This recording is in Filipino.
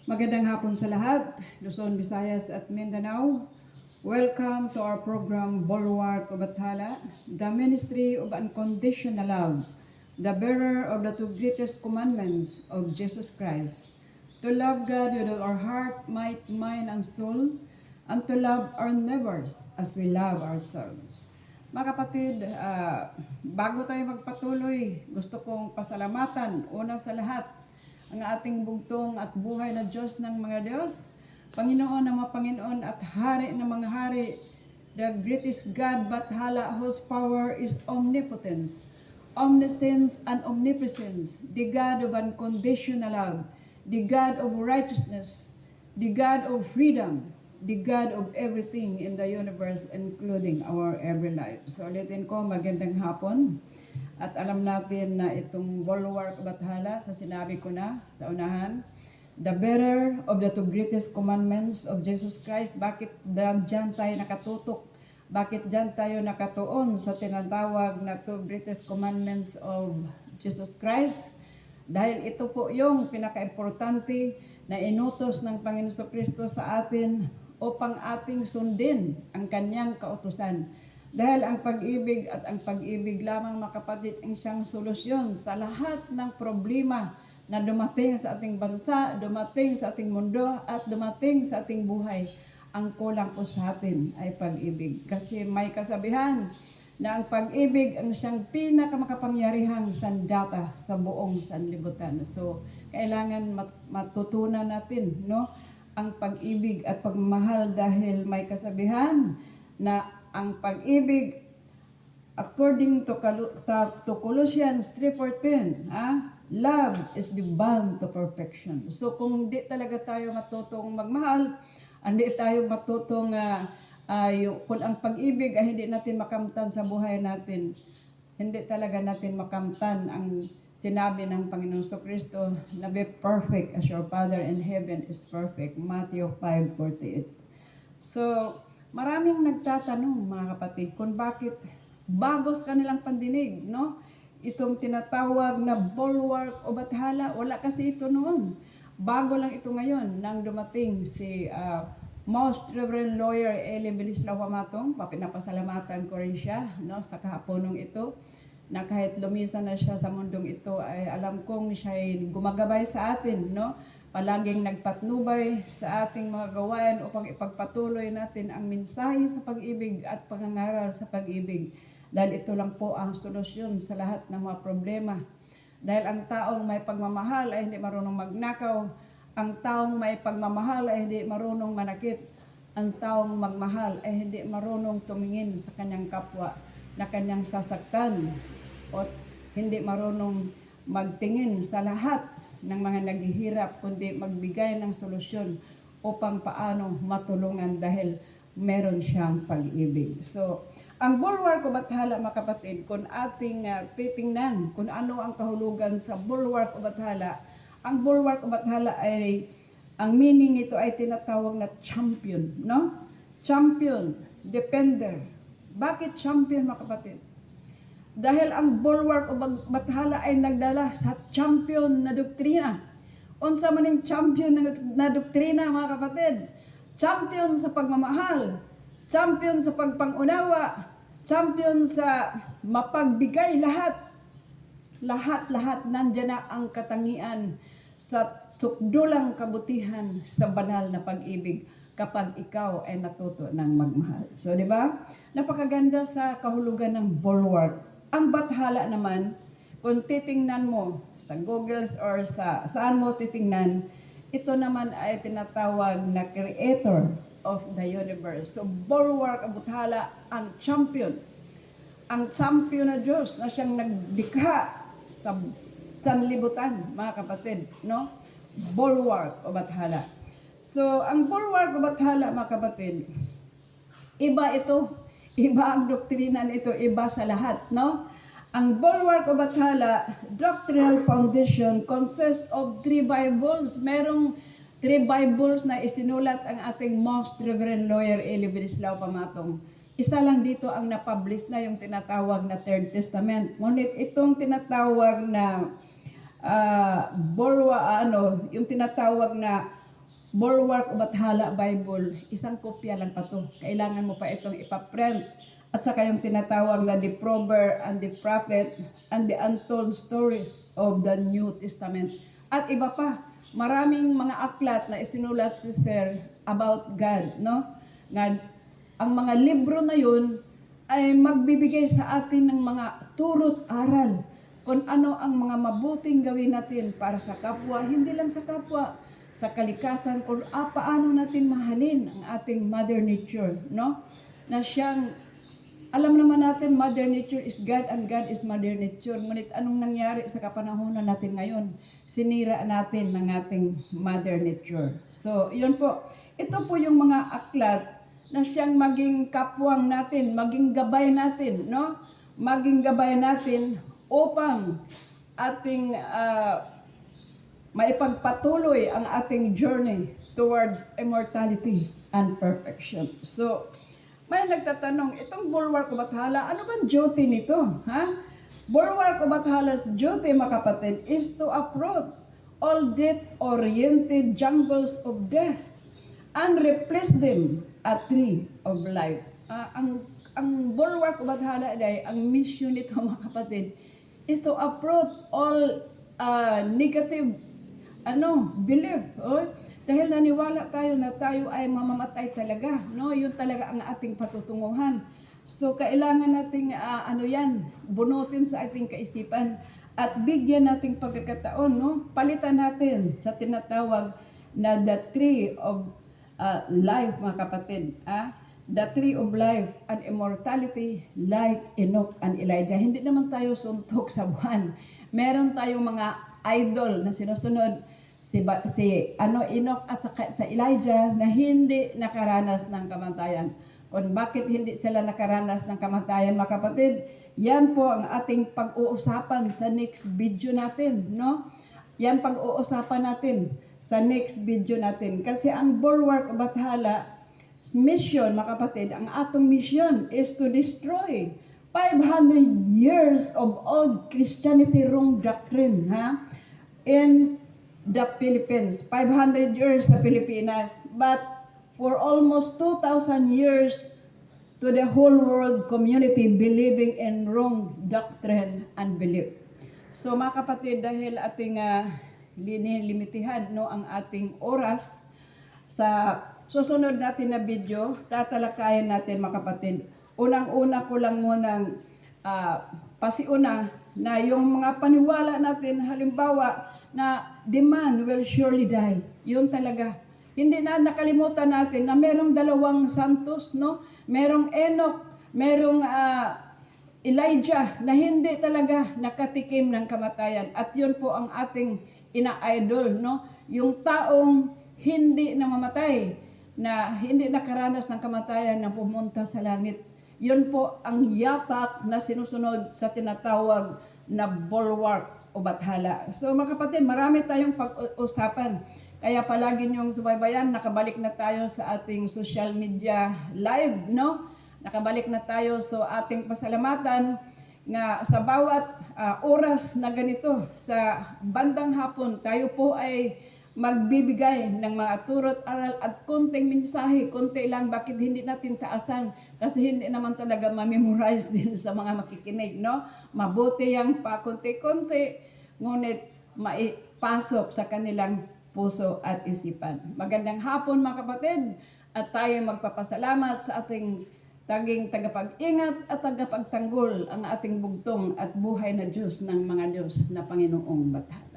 Magandang hapon sa lahat, Luzon, Visayas at Mindanao. Welcome to our program Bulwark of Bathala, the ministry of unconditional love, the bearer of the two greatest commandments of Jesus Christ, to love God with all our heart, might, mind, and soul, and to love our neighbors as we love ourselves. Mga kapatid, bago tayo magpatuloy, gusto kong pasalamatan una sa lahat ang ating bugtong at buhay na Diyos ng mga Diyos, Panginoon ng mga Panginoon at Hari ng mga Hari, the greatest God Bathala whose power is omnipotence, omniscience and omnipresence, the God of unconditional love, the God of righteousness, the God of freedom, the God of everything in the universe, including our every life. So ulitin ko, magandang hapon. At alam natin na itong bulwark of Bathala, sa sinabi ko na sa unahan, the bearer of the two greatest commandments of Jesus Christ. Bakit dyan tayo nakatutok? Bakit dyan tayo nakatuon sa tinatawag na two greatest commandments of Jesus Christ? Dahil ito po yung pinaka-importante na inutos ng Panginoon Kristo sa atin upang ating sundin ang kanyang kautusan. Dahil ang pag-ibig at ang pag-ibig lamang, mga kapatid, ang siyang solusyon sa lahat ng problema na dumating sa ating bansa, dumating sa ating mundo, at dumating sa ating buhay. Ang kulang po sa atin ay pag-ibig. Kasi may kasabihan na ang pag-ibig ang siyang pinakamakapangyarihang sandata sa buong sanlibutan. So, kailangan matutunan natin, no, ang pag-ibig at pagmamahal, dahil may kasabihan na ang pag-ibig, according to Colossians 3:14, love is the bond to perfection. So kung hindi talaga tayo matutong magmahal, hindi tayo matutong kung ang pag-ibig ay hindi natin makamtan sa buhay natin, hindi talaga natin makamtan ang sinabi ng Panginoon Kristo na be perfect as your Father in heaven is perfect. Matthew 5:48. So, maraming nagtatanong, mga kapatid, kung bakit bagos kanilang pandinig, no? Itong tinatawag na bulwark o Bathala, wala kasi ito noon. Bago lang ito ngayon nang dumating si Most Reverend Lawyer Eli Bilislao Pamatong. Pinapasalamatan ko rin siya, no, sa kahaponong ito, na kahit lumisan na siya sa mundong ito, ay alam kong siya ay gumagabay sa atin, no? Palaging nagpatnubay sa ating mga gawain upang ipagpatuloy natin ang mensahe sa pag-ibig at pangangaral sa pag-ibig. Dahil ito lang po ang solusyon sa lahat ng mga problema. Dahil ang taong may pagmamahal ay hindi marunong magnakaw. Ang taong may pagmamahal ay hindi marunong manakit. Ang taong magmahal ay hindi marunong tumingin sa kanyang kapwa na kanyang sasaktan, o hindi marunong magtingin sa lahat ng mga naghihirap, kundi magbigay ng solusyon upang paano matulungan dahil meron siyang pag-ibig. So, ang bulwark o Bathala, mga kapatid, kung ating titingnan kung ano ang kahulugan sa bulwark o Bathala, ang bulwark o Bathala ay, ang meaning nito ay tinatawag na champion, no? Champion, defender. Bakit champion, mga kapatid? Dahil ang bulwark o Bathala ay nagdala sa champion na doktrina. Unsa man yung champion na doktrina, mga kapatid? Champion sa pagmamahal, champion sa pagpangunawa, champion sa mapagbigay lahat. Lahat nandiyan na ang katangian sa sukdulang kabutihan sa banal na pag-ibig kapag ikaw ay natuto ng magmahal. So, di ba? Napakaganda sa kahulugan ng bulwark. Ang Bathala naman, kung titingnan mo sa Google or saan mo titingnan, ito naman ay tinatawag na creator of the universe. So, bulwark ang Bathala, ang champion. Ang champion na Diyos na siyang nagdikha sa sanlibutan, mga kapatid, no? Bulwark o Bathala. So, ang bulwark o Bathala, mga kapatid, iba ito. Iba ang doktrina nito, iba sa lahat, no? Ang bulwark o Bathala, doctrinal foundation, consists of 3 Bibles. Merong 3 Bibles na isinulat ang ating Most Reverend Lawyer Eli Bilislao Pamatong. Isa lang dito ang na-publish na, yung tinatawag na Third Testament. Ngunit itong tinatawag na yung tinatawag na Bulwark o Bathala Bible, isang kopya lang pa to. Kailangan mo pa itong ipaprint. At saka yung tinatawag na the Proverb and the Prophet and the Untold Stories of the New Testament. At iba pa, maraming mga aklat na isinulat si Sir about God, no? Na ang mga libro na yun ay magbibigay sa atin ng mga turot aral kung ano ang mga mabuting gawin natin para sa kapwa, hindi lang sa kapwa, sa kalikasan, kung paano natin mahalin ang ating Mother Nature, no? Na siyang, alam naman natin, Mother Nature is God and God is Mother Nature. Ngunit anong nangyari sa kapanahonan natin ngayon? Sinira natin ng ating Mother Nature. So, yun po. Ito po yung mga aklat na siyang maging kapwang natin, maging gabay natin, no? Maging gabay natin upang ating maipagpatuloy ang ating journey towards immortality and perfection. So, may nagtatanong, itong Bulwark o Bathala, ano bang duty nito? Ha? Bulwark o Bathala's duty, mga kapatid, is to uproot all death-oriented jungles of death and replace them a tree of life. Ang Bulwark o Bathala ay, ang mission nito, mga kapatid, is to uproot all negative belief. Oh? Dahil naniwala tayo na tayo ay mamamatay talaga, no? Yun talaga ang ating patutunguhan. So kailangan nating bunutin sa ating kaisipan at bigyan nating pagkakataon, no? Palitan natin sa tinatawag na the tree of life, mga kapatid. The tree of life and immortality like Enoch and Elijah. Hindi naman tayo suntok sa buwan. Meron tayong mga idol na sinusunod, si Enoch at sa Elijah, na hindi nakaranas ng kamatayan. Kung bakit hindi sila nakaranas ng kamatayan, mga kapatid, yan po ang ating pag-uusapan sa next video natin, no? Yan pag-uusapan natin sa next video natin. Kasi ang Bulwark o Bathala mission, mga kapatid, ang atong mission is to destroy 500 years of old Christianity wrong doctrine, in the Philippines. 500 years sa Pilipinas, but for almost 2,000 years to the whole world community believing in wrong doctrine and belief. So mga kapatid, dahil ating limitihan, no, ang ating oras, sa susunod natin na video, tatalakayin natin, mga kapatid. Unang-una ko lang munang pasiuna na yung mga paniwala natin, halimbawa na the man will surely die. Yun talaga. Hindi na nakalimutan natin na merong dalawang santos, no? Merong Enoch, merong Elijah na hindi talaga nakatikim ng kamatayan. At yun po ang ating ina-idol, no? Yung taong hindi namamatay, na hindi nakaranas ng kamatayan, na pumunta sa langit. Yun po ang yapak na sinusunod sa tinatawag na Bulwark o Bathala. So mga kapatid, marami tayong pag-usapan. Kaya palagi niyong subaybayan, nakabalik na tayo sa ating social media live, no? Nakabalik na tayo sa ating pasalamatan nga sa bawat oras na ganito sa bandang hapon, tayo po ay magbibigay ng mga turot aral at konting mensahe, konti lang. Bakit hindi natin taasan? Kasi hindi naman talaga ma-memorize din sa mga makikinig, no? Mabuti yang pa konti-konti, ngunit maipasok sa kanilang puso at isipan. Magandang hapon, mga kapatid, at tayo magpapasalamat sa ating taging tagapag-ingat at tagapagtanggol, ang ating bugtong at buhay na Diyos ng mga Diyos na Panginoong Bathala.